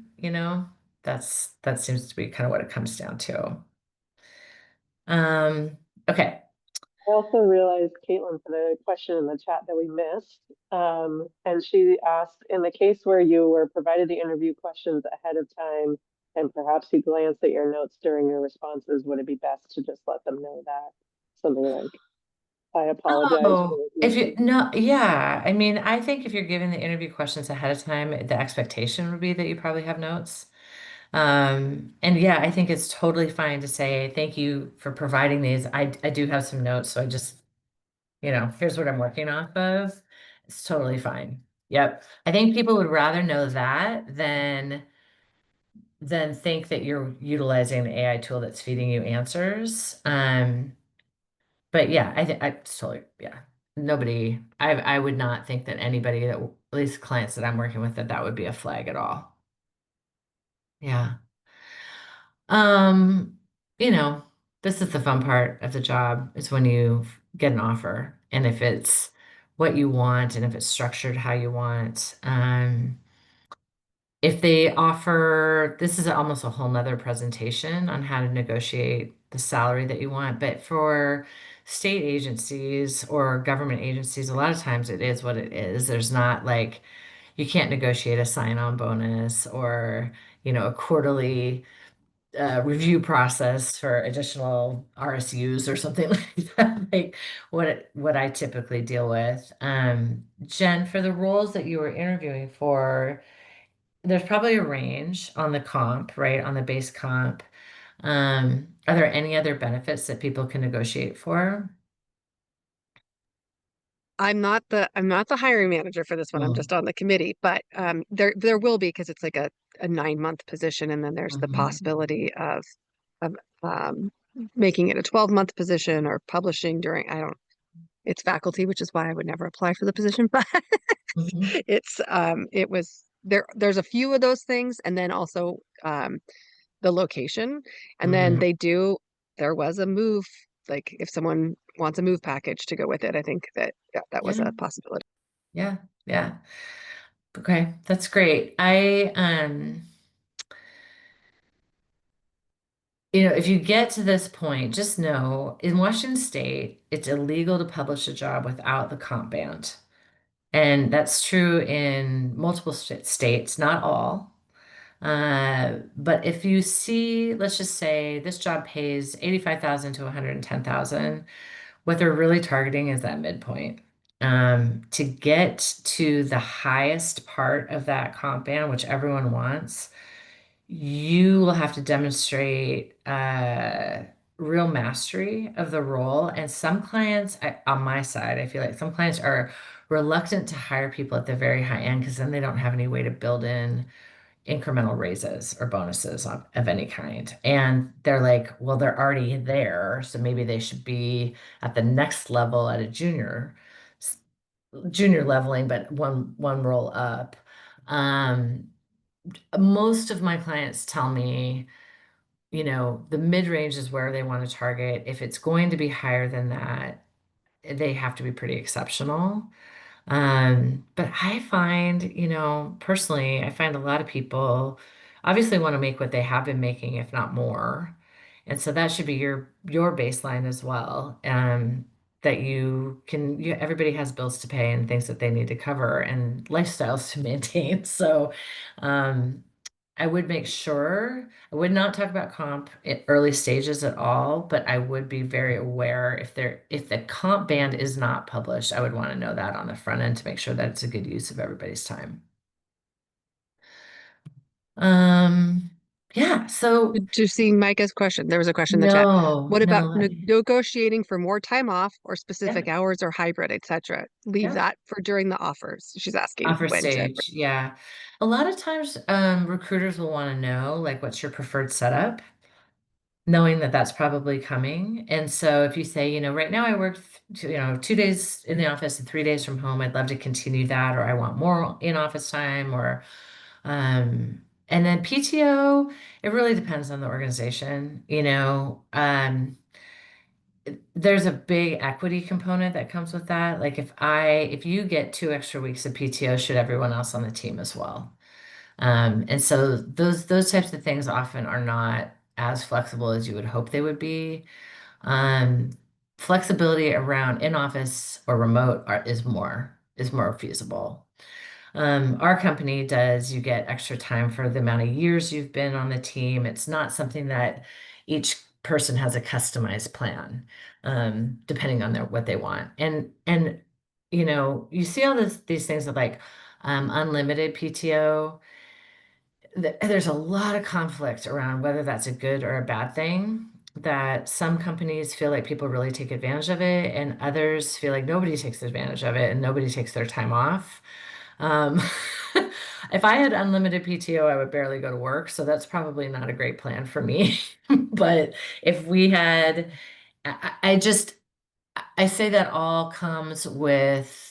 that seems to be kind of what it comes down to. Um, okay. I also realized Caitlin put a question in the chat that we missed. And she asked, in the case where you were provided the interview questions ahead of time and perhaps you glanced at your notes during your responses, would it be best to just let them know that? Something like, I apologize for Oh, if you missing. no, yeah. I mean, I think if you're giving the interview questions ahead of time, the expectation would be that you probably have notes. And yeah, I think it's totally fine to say thank you for providing these. I do have some notes, so I just, here's what I'm working off of. It's totally fine. Yep. I think people would rather know that than think that you're utilizing an AI tool that's feeding you answers. But yeah, I totally, yeah. I would not think that anybody that, at least clients that I'm working with, that would be a flag at all. Yeah. Um, you know, this is the fun part of the job is when you get an offer and if it's what you want and if it's structured how you want. If they offer, this is almost a whole nother presentation on how to negotiate the salary that you want. But for state agencies or government agencies, a lot of times it is what it is. There's not like you can't negotiate a sign-on bonus or, a quarterly review process for additional RSUs or something like that, like what I typically deal with. Jen, for the roles that you were interviewing for, there's probably a range on the comp, right? On the base comp. Are there any other benefits that people can negotiate for? I'm not the hiring manager for this one. I'm Mm, just on the committee, but there will be because it's like a 9 month position, and then there's the mhm, possibility of making it a 12-month position or publishing during I don't it's faculty, which is why I would never apply for the position, but mhm, it was there's a few of those things, and then also the location, and then mhm. there was a move, like if someone wants a move package to go with it, I think that was Yeah, a possibility. yeah, yeah. Okay, that's great. If you get to this point, just know in Washington State, it's illegal to publish a job without the comp band. And that's true in multiple states, not all. But if you see, let's just say this job pays 85,000 to 110,000, what they're really targeting is that midpoint. To get to the highest part of that comp band, which everyone wants, you will have to demonstrate real mastery of the role. And some clients, on my side, I feel like some clients are reluctant to hire people at the very high end because then they don't have any way to build in incremental raises or bonuses of any kind. And they're like, well, they're already there, so maybe they should be at the next level at a junior leveling, but one roll up. Um, Most of my clients tell me, the mid-range is where they want to target. If it's going to be higher than that, they have to be pretty exceptional. But I find, personally, I find a lot of people obviously want to make what they have been making, if not more. And so that should be your baseline as well. That everybody has bills to pay and things that they need to cover and lifestyles to maintain. So, um, I would make sure I would not talk about comp at early stages at all, but I would be very aware if the comp band is not published, I would want to know that on the front end to make sure that it's a good use of everybody's time. Um, yeah, so Did you see Micah's question? There was a question in the chat. no, What about no, negotiating for more time off or yeah, specific hours or hybrid, etc.? Leave yeah. that for during the offers. She's asking Offer when to. stage, yeah. A lot of times, recruiters will want to know, like, what's your preferred setup, knowing that that's probably coming. And so if you say, right now I work, 2 days in the office and 3 days from home, I'd love to continue that, or I want more in office time, or, and then PTO, it really depends on the organization, there's a big equity component that comes with that. Like if you get 2 extra weeks of PTO, should everyone else on the team as well? And so those types of things often are not as flexible as you would hope they would be. Um, Flexibility around in office or remote is more feasible. Our company does, you get extra time for the amount of years you've been on the team. It's not something that each person has a customized plan, depending on what they want. And you see all these things with like unlimited PTO. There's a lot of conflict around whether that's a good or a bad thing. That some companies feel like people really take advantage of it, and others feel like nobody takes advantage of it and nobody takes their time off. Um, if I had unlimited PTO, I would barely go to work, so that's probably not a great plan for me. But if we had, I say that all comes with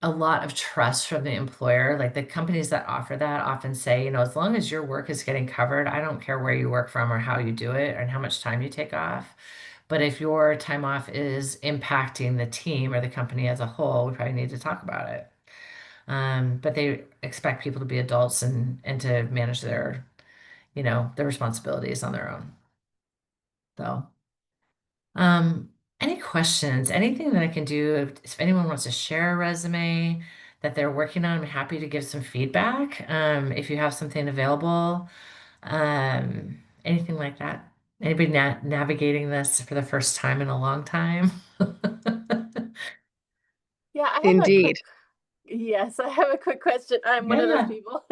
a lot of trust from the employer. Like the companies that offer that often say, as long as your work is getting covered, I don't care where you work from or how you do it and how much time you take off. But if your time off is impacting the team or the company as a whole, we probably need to talk about it. But they expect people to be adults and to manage their responsibilities on their own. So, um, any questions? Anything that I can do? If anyone wants to share a resume that they're working on, I'm happy to give some feedback. If you have something available, anything like that. Anybody navigating this for the first time in a long time? Yeah, I have a Indeed. quick, yes, I have a quick question. I'm one of those Yeah. people.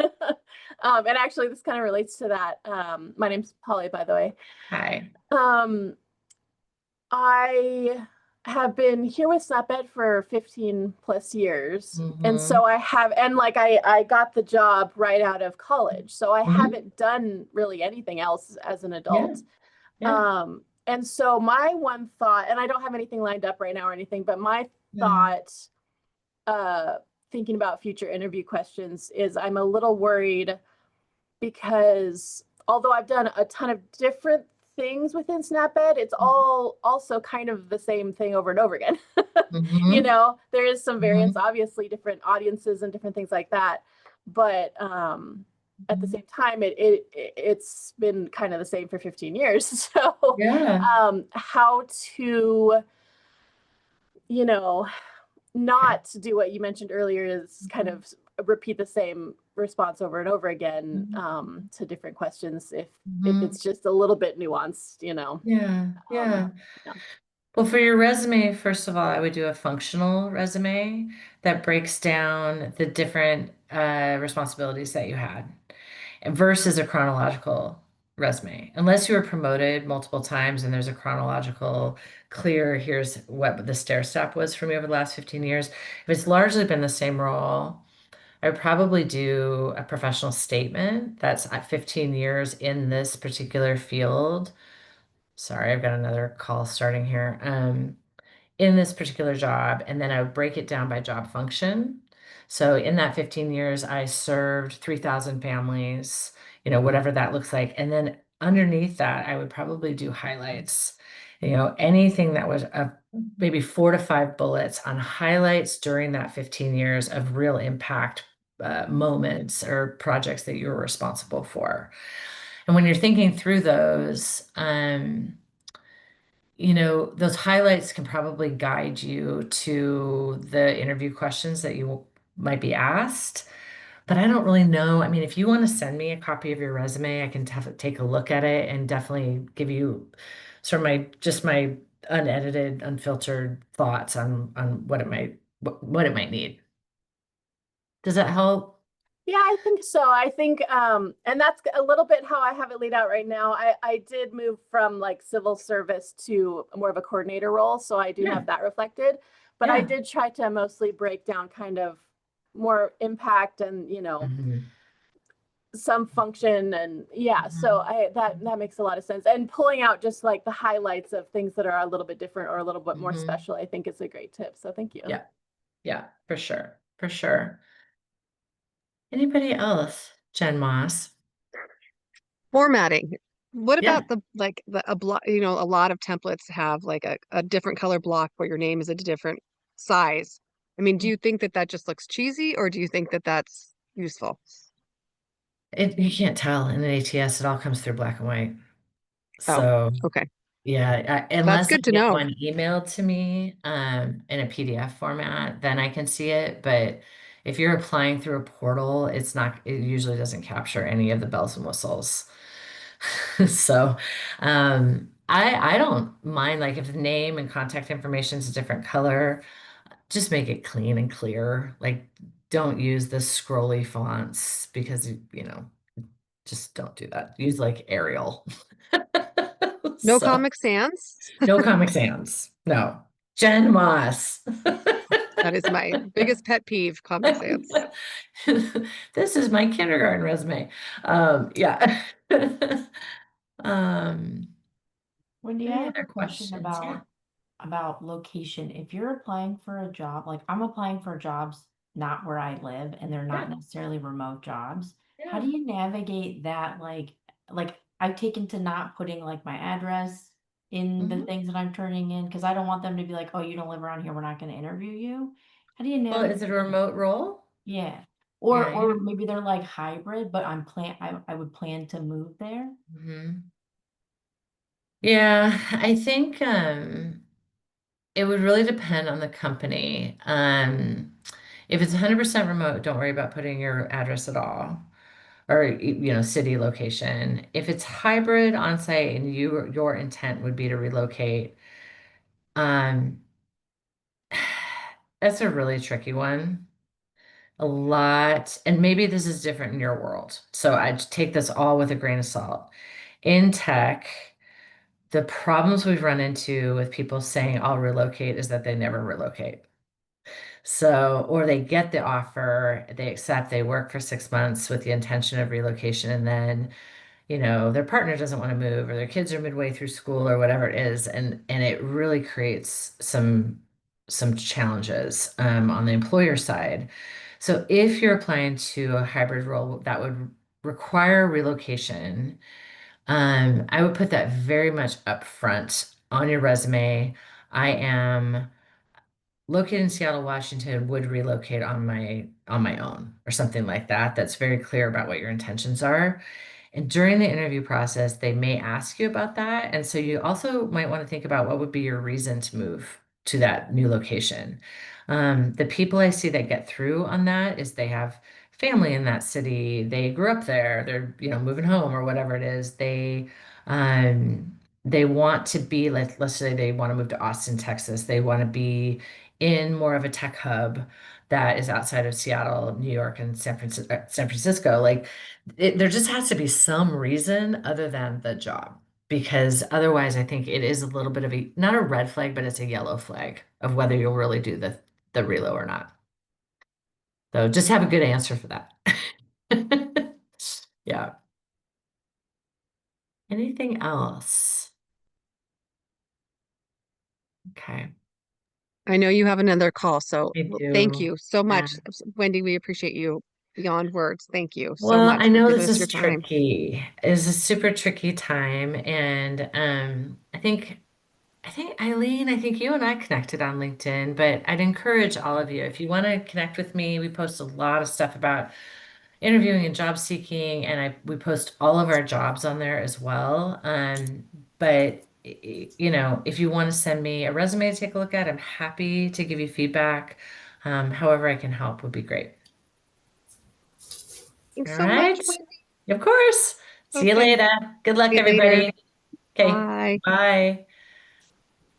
And actually this kind of relates to that. My name's Polly, by the way. Hi. I have been here with SnapEd for 15 plus years. And Mhm. so I got the job right out of college. So I Mhm. haven't done really anything else as an adult. Yeah. And so my one thought, and I don't have anything lined up right now or anything, but my Yeah. thought, thinking about future interview questions is I'm a little worried because although I've done a ton of different things within SnapEd, it's all also kind of the same thing over and over again. Mhm. There is some variance, obviously different audiences and different things like that. But at the same time, it's been kind of the same for 15 years. So Yeah. how to, not to do what you mentioned earlier is kind of repeat the same response over and over again to different questions if Mhm. it's just a little bit nuanced, Yeah, yeah. yeah. Well, for your resume, first of all, I would do a functional resume that breaks down the different responsibilities that you had versus a chronological resume. Unless you were promoted multiple times and there's a chronological, clear, here's what the stair step was for me over the last 15 years. If it's largely been the same role, I would probably do a professional statement that's at 15 years in this particular field. Sorry, I've got another call starting here. In this particular job, and then I would break it down by job function. So in that 15 years, I served 3,000 families, whatever that looks like. And then underneath that, I would probably do highlights, anything that was maybe 4 to 5 bullets on highlights during that 15 years of real impact moments or projects that you were responsible for. And when you're thinking through those, those highlights can probably guide you to the interview questions that you might be asked. But I don't really know. I mean, if you want to send me a copy of your resume, I can take a look at it and definitely give you sort of my unedited, unfiltered thoughts on what it might need. Does that help? Yeah, I think so. I think, and that's a little bit how I have it laid out right now. I did move from like civil service to more of a coordinator role, so I do Yeah. have that reflected. But I Yeah. did try to mostly break down kind of more impact and Mhm. some function and yeah. So that makes a lot of sense. And pulling out just like the highlights of things that are a little bit different or a little bit more Mhm. special, I think is a great tip. So thank you. Yeah. Yeah, for sure. For sure. Anybody else? Jen Moss. Formatting. What Yeah. about a block, a lot of templates have like a different color block where your name is a different size. I mean, do you think that that just looks cheesy or do you think that that's useful? You can't tell in an ATS, it all comes through black and white. Oh, So okay. yeah, That's unless I good to get know. one emailed to me in a PDF format, then I can see it. But if you're applying through a portal, it usually doesn't capture any of the bells and whistles. So I don't mind like if the name and contact information is a different color, just make it clean and clear. Like don't use the scrolly fonts because just don't do that. Use like Arial. No So Comic Sans. no Comic Sans. No. Jen Moss. That is my biggest pet peeve, Comic Sans. This is my kindergarten resume. Yeah. Um, Wendy, I any have other a question questions? Yeah. about location. If you're applying for a job, like I'm applying for jobs not where I live and they're not Yeah. necessarily remote jobs, how Yeah. do you navigate that? Like I've taken to not putting like my address in the Mhm. things that I'm turning in because I don't want them to be like, oh, you don't live around here, we're not going to interview you. How do you Well, is it a navigate? remote role? Yeah. Yeah. Or maybe they're like hybrid, but I would plan to move there. Mhm. Yeah, I think it would really depend on the company. If it's 100% remote, don't worry about putting your address at all or city location. If it's hybrid on-site and your intent would be to relocate, um, that's a really tricky one. A lot, and maybe this is different in your world. So I take this all with a grain of salt. In tech, the problems we've run into with people saying I'll relocate is that they never relocate. So, or they get the offer, they accept, they work for 6 months with the intention of relocation, and then, their partner doesn't want to move, or their kids are midway through school, or whatever it is, and it really creates some challenges on the employer side. So, if you're applying to a hybrid role that would require relocation, I would put that very much up front on your resume. I am located in Seattle, Washington, would relocate on my own or something like that. That's very clear about what your intentions are. And during the interview process, they may ask you about that. And so you also might want to think about what would be your reason to move to that new location. The people I see that get through on that is they have family in that city. They grew up there. They're, moving home or whatever it is. They want to be like, let's say they want to move to Austin, Texas. They want to be in more of a tech hub that is outside of Seattle, New York, and San Francisco. Like, there just has to be some reason other than the job, because otherwise, I think it is a little bit of a not a red flag, but it's a yellow flag of whether you'll really do the relo or not. So just have a good answer for that. Yeah. Anything else? Okay. I know you have another call, so I thank do. you so Yeah. much. Wendy, we appreciate you beyond words. Thank you so Well, much I for know giving this us your is time. tricky. It's a super tricky time, and I think Eileen, I think you and I connected on LinkedIn, but I'd encourage all of you, if you want to connect with me, we post a lot of stuff about interviewing and job seeking, and we post all of our jobs on there as well. But if you want to send me a resume to take a look at, I'm happy to give you feedback. However I can help would be great. Thanks All so much, right. Wendy. Of course. See you Okay, later. Good luck, see you later. everybody. Okay. Bye. Bye.